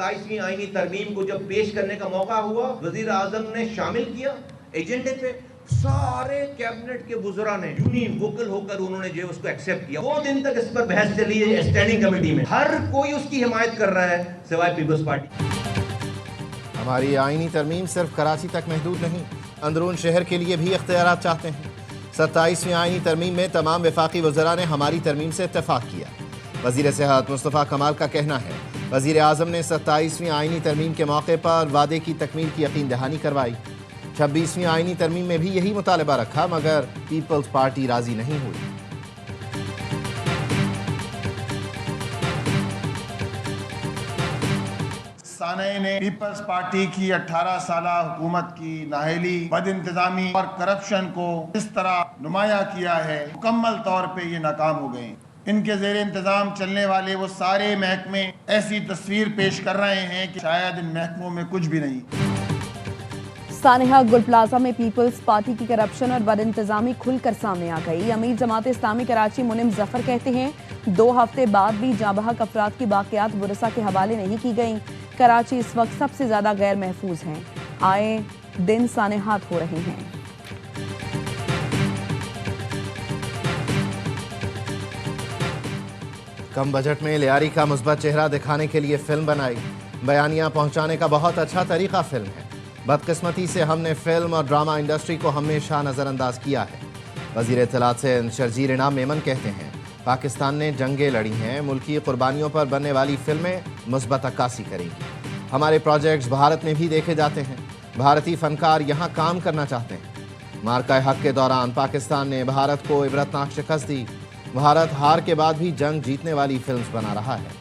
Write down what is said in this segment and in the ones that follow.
27ویں آئینی ترمیم کو جب پیش کرنے کا موقع ہوا، وزیر اعظم نے شامل کیا ایجنڈے پہ، سارے کیبنٹ کے وزراء نے یونی ووکل ہو کر انہوں نے جو اس کو ایکسیپٹ کیا. 2 دن تک اس پر بحث چلی ہے اسٹینڈنگ کمیٹی میں، ہر کوئی اس کی حمایت کر رہا ہے سوائے پیپلز پارٹی. ہماری آئینی ترمیم صرف کراچی تک محدود نہیں، اندرون شہر کے لیے بھی اختیارات چاہتے ہیں. 27ویں آئینی ترمیم میں تمام وفاقی وزراء نے ہماری ترمیم سے اتفاق کیا. وزیر صحت مصطفیٰ کمال کا کہنا ہے وزیر اعظم نے 27ویں آئینی ترمیم کے موقع پر وعدے کی تکمیل کی یقین دہانی کروائی. 26ویں آئینی ترمیم میں بھی یہی مطالبہ رکھا مگر پیپلز پارٹی راضی نہیں ہوئی. سانحین نے پیپلز پارٹی کی 18 سالہ حکومت کی نااہلی، بد انتظامی اور کرپشن کو اس طرح نمایاں کیا ہے، مکمل طور پہ یہ ناکام ہو گئے. ان کے زیر انتظام چلنے والے وہ سارے محکمے ایسی تصویر پیش کر رہے ہیں کہ شاید ان محکموں میں کچھ بھی نہیں. سانحہ گل پلازہ میں پیپلز پارٹی کی کرپشن اور بد انتظامی کھل کر سامنے آ گئی. امیر جماعت اسلامی کراچی منم ظفر کہتے ہیں 2 ہفتے بعد بھی جاں بحق افراد کی باقیات ورثاء کے حوالے نہیں کی گئیں. کراچی اس وقت سب سے زیادہ غیر محفوظ ہیں. آئے دن سانحات ہو رہے ہیں. کم بجٹ میں لیاری کا مثبت چہرہ دکھانے کے لیے فلم بنائی. بیانیہ پہنچانے کا بہت اچھا طریقہ فلم ہے. بدقسمتی سے ہم نے فلم اور ڈرامہ انڈسٹری کو ہمیشہ نظر انداز کیا ہے. وزیر اطلاعات شرجیل انعام میمن کہتے ہیں پاکستان نے جنگیں لڑی ہیں، ملکی قربانیوں پر بننے والی فلمیں مثبت عکاسی کریں گی. ہمارے پروجیکٹس بھارت میں بھی دیکھے جاتے ہیں. بھارتی فنکار یہاں کام کرنا چاہتے ہیں. مارکہ حق کے دوران پاکستان نے بھارت کو عبرتناک شکست دی. بھارت ہار کے بعد بھی جنگ جیتنے والی فلمز بنا رہا ہے.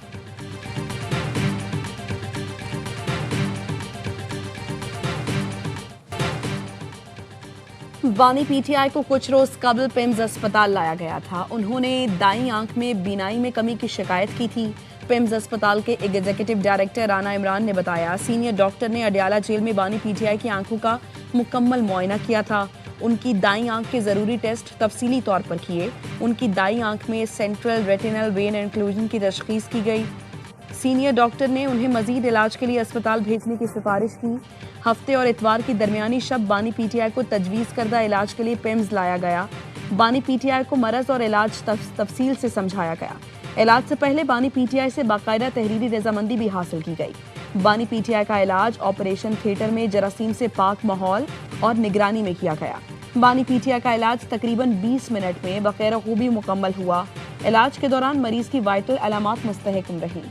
بانی پی ٹی آئی کو کچھ روز قبل پیمز اسپتال لایا گیا تھا. انہوں نے دائیں آنکھ میں بینائی میں کمی کی شکایت کی تھی. پیمز اسپتال کے ایگزیکٹو ڈائریکٹر رانا عمران نے بتایا سینئر ڈاکٹر نے اڈیالہ جیل میں بانی پی ٹی آئی کی آنکھوں کا مکمل معائنہ کیا تھا. ان کی دائیں آنکھ کے ضروری ٹیسٹ تفصیلی طور پر کیے. ان کی دائیں آنکھ میں سینٹرل ریٹینل وین انکلوژن کی تشخیص کی گئی. سینئر ڈاکٹر نے انہیں مزید علاج کے لیے اسپتال بھیجنے کی سفارش کی. ہفتے اور اتوار کی درمیانی شب بانی پی ٹی آئی کو تجویز کردہ علاج کے لیے پیمز لایا گیا. بانی پی ٹی آئی کو مرض اور علاج تفصیل سے سمجھایا گیا. علاج سے پہلے بانی پی ٹی آئی سے باقاعدہ تحریری رضامندی بھی حاصل کی گئی. بانی پی ٹی آئی کا علاج آپریشن تھیٹر میں جراثیم سے پاک ماحول اور نگرانی میں کیا گیا. بانی پی ٹی آئی کا علاج تقریباً 20 منٹ میں بخیر خوبی مکمل ہوا. علاج کے دوران مریض کی وائٹل علامات مستحکم رہیں.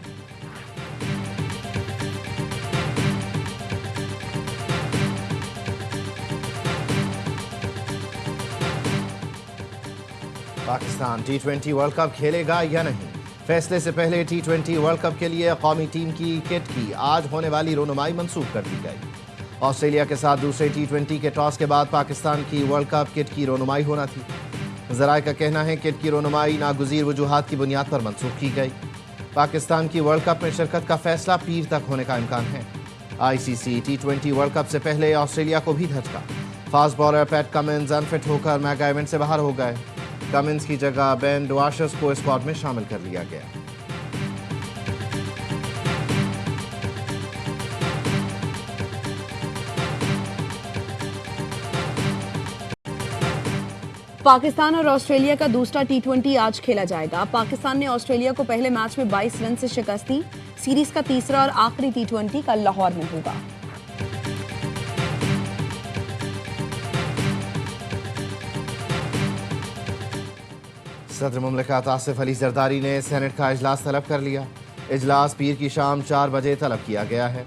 پاکستان T20 ورلڈ کپ کھیلے گا یا نہیں؟ فیصلے سے پہلے T20 ورلڈ کپ کے لیے قومی ٹیم کی کٹ کی آج ہونے والی رونمائی منسوخ کر دی گئی. آسٹریلیا کے ساتھ دوسرے T20 کے ٹاس کے بعد پاکستان کی ورلڈ کپ کٹ کی رونمائی ہونا تھی. ذرائع کا کہنا ہے کٹ کی رونمائی ناگزیر وجوہات کی بنیاد پر منسوخ کی گئی. پاکستان کی ورلڈ کپ میں شرکت کا فیصلہ پیر تک ہونے کا امکان ہے. ICC T20 ورلڈ کپ سے پہلے آسٹریلیا کو بھی دھچکا. فاسٹ بالر پیٹ کمنز انفٹ ہو کر میگا ایونٹ سے باہر ہو گئے. کمنز کی جگہ بین ڈواشس کو اسکواڈ میں شامل کر لیا گیا. پاکستان اور آسٹریلیا کا دوسرا T20 آج کھیلا جائے گا. پاکستان نے آسٹریلیا کو پہلے میچ میں 22 رن سے شکست دی. سیریز کا تیسرا اور آخری T20 کل لاہور میں ہوگا. صدر مملکت آصف علی زرداری نے سینٹ کا اجلاس طلب کر لیا. اجلاس پیر کی شام 4 بجے طلب کیا گیا ہے.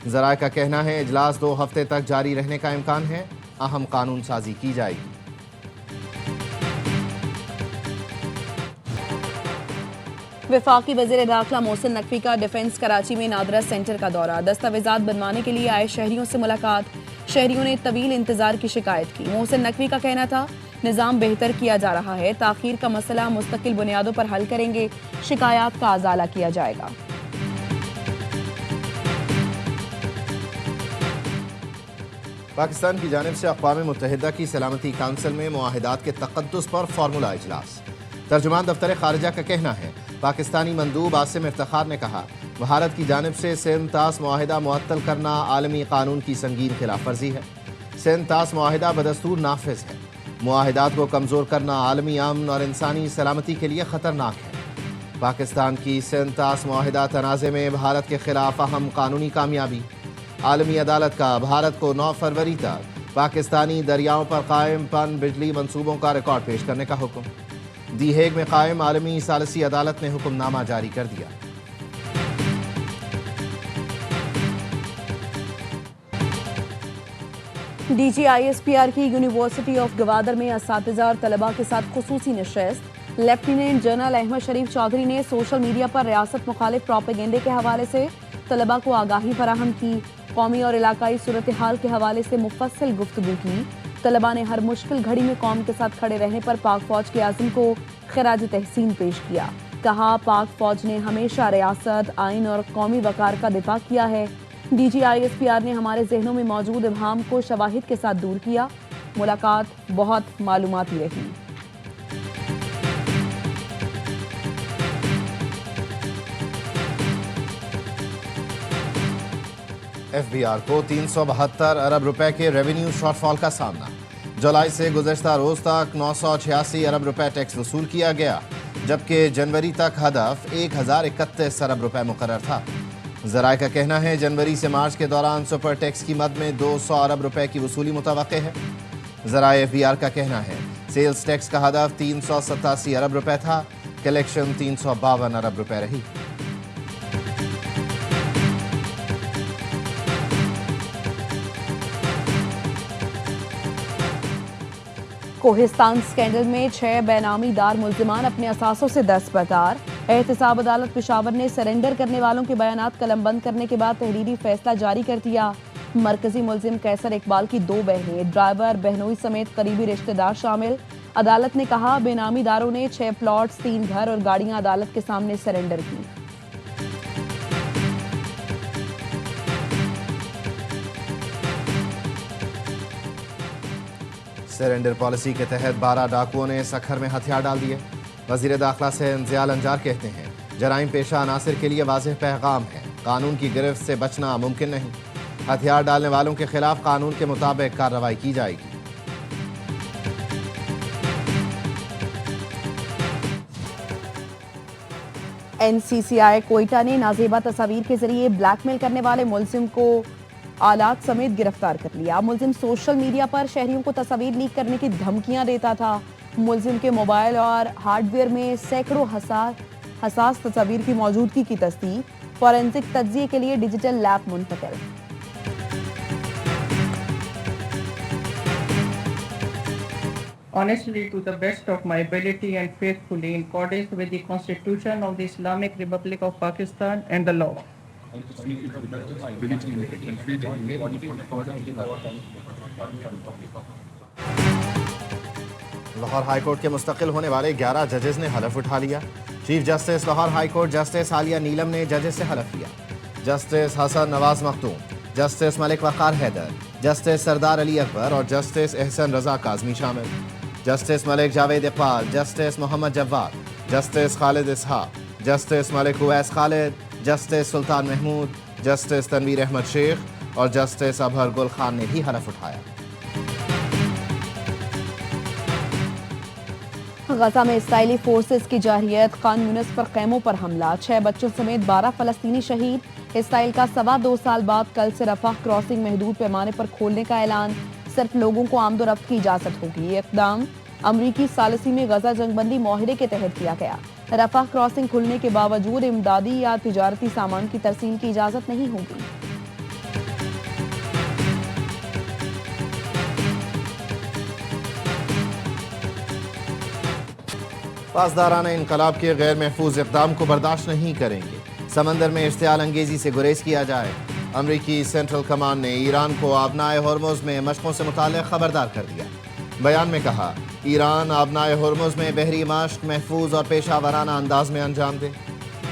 ذرائع کا کہنا ہے اجلاس 2 ہفتے تک جاری رہنے کا امکان ہے. اہم قانون سازی کی جائے گی. وفاقی وزیر داخلہ محسن نقوی کا ڈیفنس کراچی میں نادرہ سینٹر کا دورہ. دستاویزات بنوانے کے لیے آئے شہریوں سے ملاقات. شہریوں نے طویل انتظار کی شکایت کی. محسن نقوی کا کہنا تھا نظام بہتر کیا جا رہا ہے. تاخیر کا مسئلہ مستقل بنیادوں پر حل کریں گے. شکایات کا ازالہ کیا جائے گا. پاکستان کی جانب سے اقوام متحدہ کی سلامتی کونسل میں معاہدات کے تقدس پر فارمولہ اجلاس. ترجمان دفتر خارجہ کا کہنا ہے پاکستانی مندوب عاصم افتخار نے کہا بھارت کی جانب سے سندھ طاس معاہدہ معطل کرنا عالمی قانون کی سنگین خلاف ورزی ہے۔ سندھ طاس معاہدہ بدستور نافذ ہے۔ معاہدات کو کمزور کرنا عالمی امن اور انسانی سلامتی کے لیے خطرناک ہے۔ پاکستان کی سندھ طاس معاہدہ تنازع میں بھارت کے خلاف اہم قانونی کامیابی۔ عالمی عدالت کا بھارت کو 9 فروری تک پاکستانی دریاؤں پر قائم پن بجلی منصوبوں کا ریکارڈ پیش کرنے کا حکم۔ دی ہیگ میں قائم عالمی ثالثی عدالت نے حکم نامہ جاری کر دیا۔ D G I S P R کی یونیورسٹی آف گوادر میں اساتذہ اور طلباء کے ساتھ خصوصی نشست۔ لیفٹیننٹ جنرل احمد شریف چودھری نے سوشل میڈیا پر ریاست مخالف پروپیگنڈے کے حوالے سے طلباء کو آگاہی فراہم کی۔ قومی اور علاقائی صورتحال کے حوالے سے مفصل گفتگو کی۔ طلباء نے ہر مشکل گھڑی میں قوم کے ساتھ کھڑے رہنے پر پاک فوج کے عزم کو خراج تحسین پیش کیا۔ کہا پاک فوج نے ہمیشہ ریاست، آئین اور قومی وقار کا دفاع کیا ہے۔ D G I S P R نے ہمارے ذہنوں میں موجود ابہام کو شواہد کے ساتھ دور کیا۔ ملاقات بہت معلوماتی رہی۔ ایف بی آر کو 372 ارب روپے کے ریونیو شارٹ فال کا سامنا۔ جولائی سے گزشتہ روز تک 986 ارب روپے ٹیکس وصول کیا گیا، جبکہ جنوری تک ہدف 1031 ارب روپے مقرر تھا۔ ذرائع کا کہنا ہے جنوری سے مارچ کے دوران سپر ٹیکس کی مد میں 200 ارب روپے کی وصولی متوقع ہے۔ ذرائع ایف بی آر کا کہنا ہے سیلز ٹیکس کا ہدف 387 ارب روپے تھا، کلیکشن 352 ارب روپے رہی۔ کوہستان سکینڈل میں 6 بے نامی دار ملزمان اپنے اثاثوں سے دستبردار۔ احتساب عدالت پشاور نے سرنڈر کرنے والوں کے بیانات قلم بند کرنے کے بعد تحریری فیصلہ جاری کر دیا۔ مرکزی ملزم قیصر اقبال کی 2 بہنیں، ڈرائیور، بہنوئی سمیت قریبی رشتہ دار شامل۔ عدالت نے کہا بے نامی داروں نے 6 پلاٹس، 3 گھر اور گاڑیاں عدالت کے سامنے سرنڈر کی۔ سرنڈر پالیسی کے تحت 12 ڈاکوؤں نے سکھر میں ہتھیار ڈال دیے۔ وزیر داخلہ سے انزیال انجار کہتے ہیں جرائم پیشہ عناصر کے لیے واضح پیغام ہے، قانون کی گرفت سے بچنا ممکن نہیں۔ ہتھیار ڈالنے والوں کے خلاف قانون کے مطابق کارروائی کی جائے گی۔ این سی سی آئی کوئٹہ نے نازیبا تصاویر کے ذریعے بلیک میل کرنے والے ملزم کو آلات سمیت گرفتار کر لیا۔ ملزم سوشل میڈیا پر شہریوں کو تصاویر لیک کرنے کی دھمکیاں دیتا تھا۔ ملزم کے موبائل اور ہارڈ ویئر میں سینکڑوں حساس تصاویر کی موجودگی کی تصدیق۔ فورینسک تجزیے کے لیے ڈیجیٹل لیب منتقل۔ Honestly, to the best of my ability and faithfully in accordance with the Constitution of the Islamic Republic of Pakistan and the law. Lahore high court کے مستقل ہونے والے 11 ججز نے حلف اٹھا لیا۔ Chief justice Lahore high court justice Aliya Neelam نے ججز سے حلف لیا۔ Justice Hasan Nawaz Makhdoom, justice Malik Waqar Haider, justice Sardar Ali Akbar اور جسٹس احسن رضا کاظمی شامل۔ Justice Malik Javed Iqbal, justice Muhammad Jawad, justice Khalid Ishaq, justice Malik Awais Khalid, justice Sultan Mahmood, justice Tanveer Ahmed Sheikh اور جسٹس ابہر گل خان نے بھی حلف اٹھایا۔ غزہ میں اسرائیلی فورسز کی جارحیت، خان یونس پر خیموں پر حملہ، 6 بچوں سمیت 12 فلسطینی شہید۔ اسرائیل کا 2.25 سال بعد کل سے رفح کراسنگ محدود پیمانے پر کھولنے کا اعلان، صرف لوگوں کو آمد و رفت کی اجازت ہوگی۔ یہ اقدام امریکی ثالثی میں غزہ جنگ بندی معاہدے کے تحت کیا گیا۔ رفح کراسنگ کھلنے کے باوجود امدادی یا تجارتی سامان کی ترسیل کی اجازت نہیں ہوگی۔ پاسداران انقلاب کے غیر محفوظ اقدام کو برداشت نہیں کریں گے، سمندر میں اشتعال انگیزی سے گریز کیا جائے۔ امریکی سینٹرل کمانڈ نے ایران کو آبنائے ہرمز میں مشقوں سے متعلق خبردار کر دیا۔ بیان میں کہا ایران آبنائے ہرمز میں بحری مشق محفوظ اور پیشہ ورانہ انداز میں انجام دے،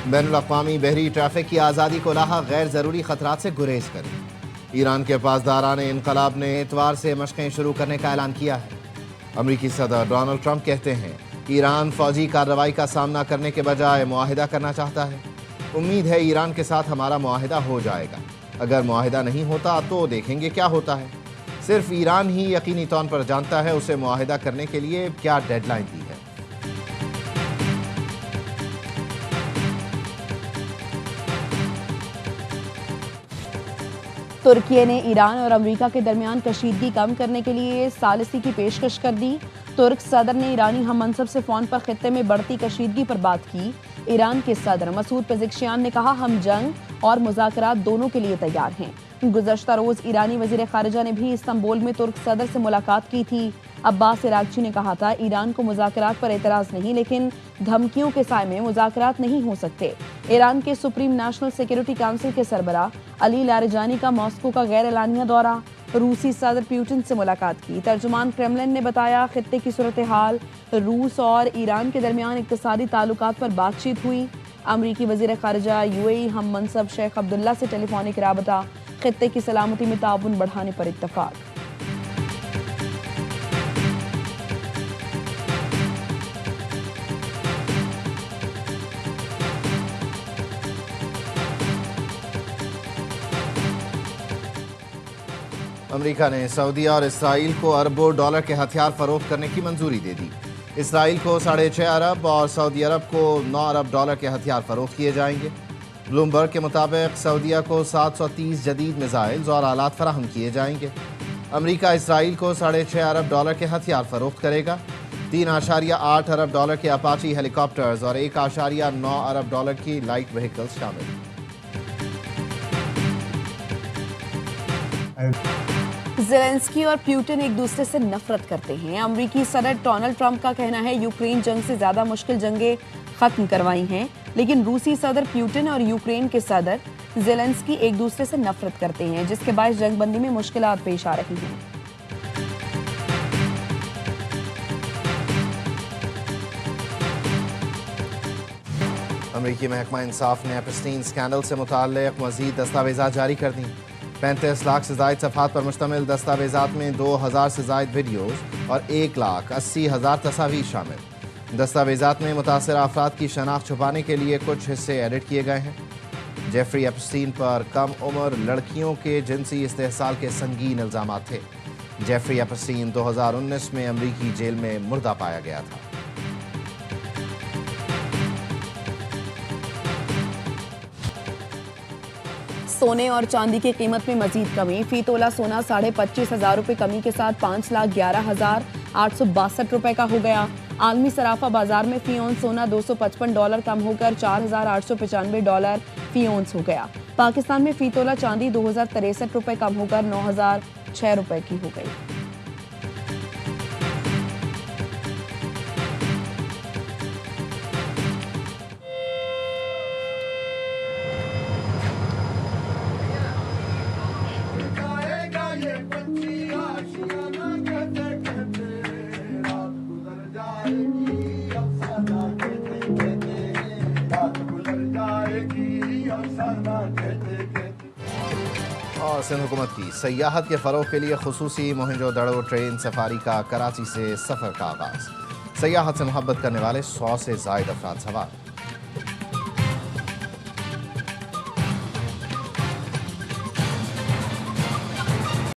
بین الاقوامی بحری ٹریفک کی آزادی کو لاحق غیر ضروری خطرات سے گریز کرے۔ ایران کے پاسداران انقلاب نے اتوار سے مشقیں شروع کرنے کا اعلان کیا ہے۔ امریکی صدر ڈونلڈ ٹرمپ کہتے ہیں ایران فوجی کارروائی کا سامنا کرنے کے بجائے معاہدہ کرنا چاہتا ہے۔ امید ہے ایران کے ساتھ ہمارا معاہدہ ہو جائے گا، اگر معاہدہ نہیں ہوتا تو دیکھیں گے کیا ہوتا ہے۔ صرف ایران ہی یقینی طور پر جانتا ہے اسے معاہدہ کرنے کے لیے کیا ڈیڈ لائن دی ہے۔ ترکی نے ایران اور امریکہ کے درمیان کشیدگی کم کرنے کے لیے ثالثی کی پیشکش کر دی۔ ترک صدر نے ایرانی ہم منصب سے فون پر خطے میں بڑھتی کشیدگی پر بات کی۔ ایران کے صدر مسعود پزشکیان نے کہا ہم جنگ اور مذاکرات دونوں کے لیے تیار ہیں۔ گزشتہ روز ایرانی وزیر خارجہ نے بھی استنبول میں ترک صدر سے ملاقات کی تھی۔ عباس عراقچی نے کہا تھا ایران کو مذاکرات پر اعتراض نہیں، لیکن دھمکیوں کے سائے میں مذاکرات نہیں ہو سکتے۔ ایران کے سپریم نیشنل سیکیورٹی کونسل کے سربراہ علی لاریجانی کا ماسکو کا غیر اعلانیہ دورہ، روسی صدر پیوٹن سے ملاقات کی۔ ترجمان کرملن نے بتایا خطے کی صورتحال، روس اور ایران کے درمیان اقتصادی تعلقات پر بات چیت ہوئی۔ امریکی وزیر خارجہ UAE ہم منصب شیخ عبداللہ سے ٹیلی فونک رابطہ، خطے کی سلامتی میں تعاون بڑھانے پر اتفاق۔ امریکہ نے سعودیہ اور اسرائیل کو اربوں ڈالر کے ہتھیار فروخت کرنے کی منظوری دے دی۔ اسرائیل کو 6.5 ارب اور سعودی عرب کو 9 ارب ڈالر کے ہتھیار فروخت کیے جائیں گے۔ بلومبرگ کے مطابق سعودیہ کو 730 جدید میزائلز اور آلات فراہم کیے جائیں گے۔ امریکہ اسرائیل کو 6.5 ارب ڈالر کے ہتھیار فروخت کرے گا۔ 3.8 ارب ڈالر کے اپاچی ہیلی کاپٹرز اور 1.9 ارب ڈالر کی لائٹ وہیکلز شامل ہیں۔ زیلنسکی اور پیوٹن ایک دوسرے سے نفرت کرتے ہیں۔ امریکی صدر ڈونلڈ ٹرمپ کا کہنا ہے یوکرین جنگ سے زیادہ مشکل جنگیں ختم کروائی ہیں، لیکن روسی صدر پیوٹن اور یوکرین کے صدر زیلنسکی ایک دوسرے سے نفرت کرتے ہیں، جس کے باعث جنگ بندی میں مشکلات پیش آ رہی ہیں۔ امریکی محکمہ انصاف نے ایپسٹین اسکینڈل سے متعلق مزید دستاویزات جاری کر دیں۔ 35 لاکھ سے زائد صفحات پر مشتمل دستاویزات میں 2000 سے زائد ویڈیوز اور 1,80,000 تصاویر شامل۔ دستاویزات میں متاثرہ افراد کی شناخت چھپانے کے لیے کچھ حصے ایڈٹ کیے گئے ہیں۔ جیفری ایپسٹین پر کم عمر لڑکیوں کے جنسی استحصال کے سنگین الزامات تھے۔ جیفری ایپسٹین 2019 میں امریکی جیل میں مردہ پایا گیا تھا۔ سونے اور چاندی کی قیمت میں مزید کمی، فی تولہ سونا 25,500 روپے کمی کے ساتھ 5,11,862 روپے کا ہو گیا۔ عالمی صرافہ بازار میں فی اونس سونا $255 کم ہو کر $4,895 فی اونس ہو گیا۔ پاکستان میں فی تولہ چاندی 2,063 روپے کم ہو کر 9,006 روپے کی ہو گئی۔ اور سندھ حکومت کی سیاحت کے فروغ کے لیے خصوصی موہنجو دڑو ٹرین سفاری کا کراچی سے سفر کا آغاز۔ سیاحت سے محبت کرنے والے 100 سے زائد افراد سوار۔